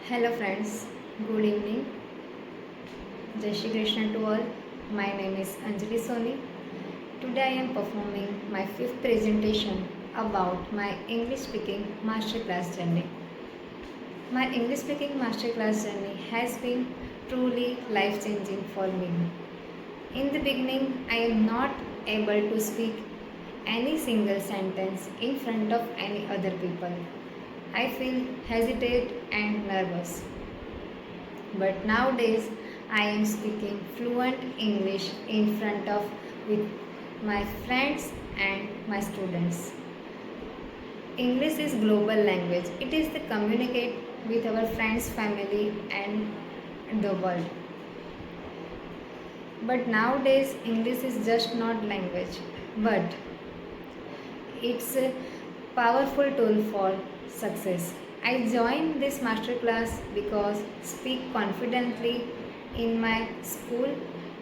Hello friends, good evening. Jai Shri Krishna to all. My name is Anjali Soni. Today I am performing my fifth presentation about my English speaking masterclass journey. My English speaking masterclass journey has been truly life changing for me. In the beginning, I am not able to speak any single sentence in front of any other people. I feel hesitate and nervous. But nowadays I am speaking fluent English in front of with my friends and my students. English is global language. It is to communicate with our friends, family and the world. But nowadays English is just not language, but it's a powerful tool for success. I joined this masterclass because speak confidently in my school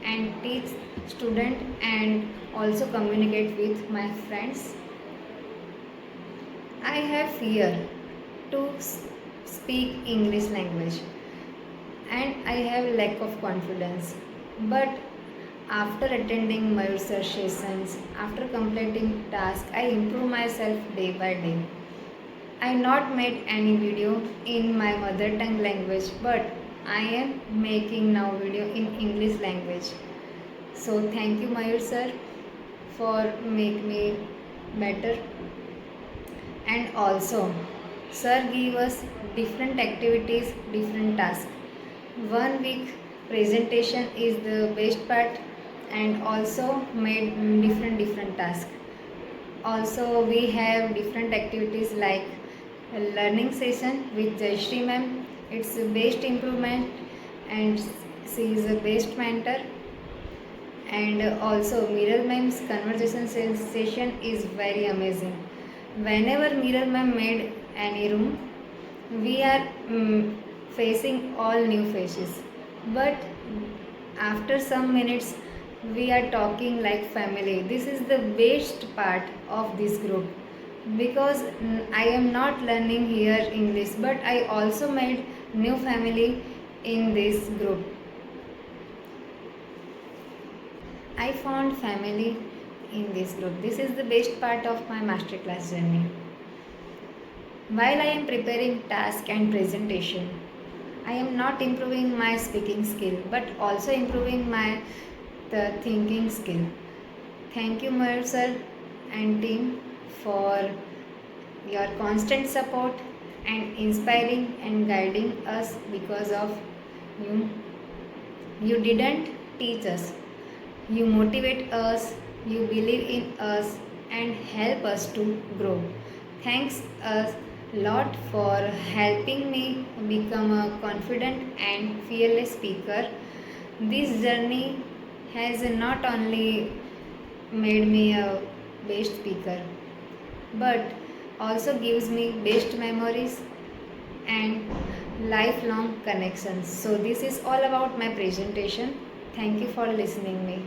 and teach student and also communicate with my friends. I have fear to speak English language and I have lack of confidence. But after attending Mayur Sir sessions, after completing tasks, I improve myself day by day. I not made any video in my mother tongue language, but I am making now video in English language. So thank you Mayur Sir for make me better. And also Sir give us different activities, different tasks. 1 week presentation is the best part and also made different tasks. Also we have different activities like a learning session with Jayashree ma'am. It's a best improvement and she is a best mentor. And also Mirror ma'am's conversation session is very amazing. Whenever Mirror ma'am made any room, we are facing all new faces. But after some minutes we are talking like family. This is the best part of this group because I am not learning here English, but I also made new family in this group. I found family in this group. This is the best part of my masterclass journey. While I am preparing task and presentation, I am not improving my speaking skill but also improving my the thinking skill. Thank you Mayur Sir and team for your constant support and inspiring and guiding us. Because of you, you didn't teach us, you motivate us, you believe in us and help us to grow. Thanks a lot for helping me become a confident and fearless speaker. This journey has not only made me a best speaker but also gives me best memories and lifelong connections. So this is all about my presentation. Thank you for listening me.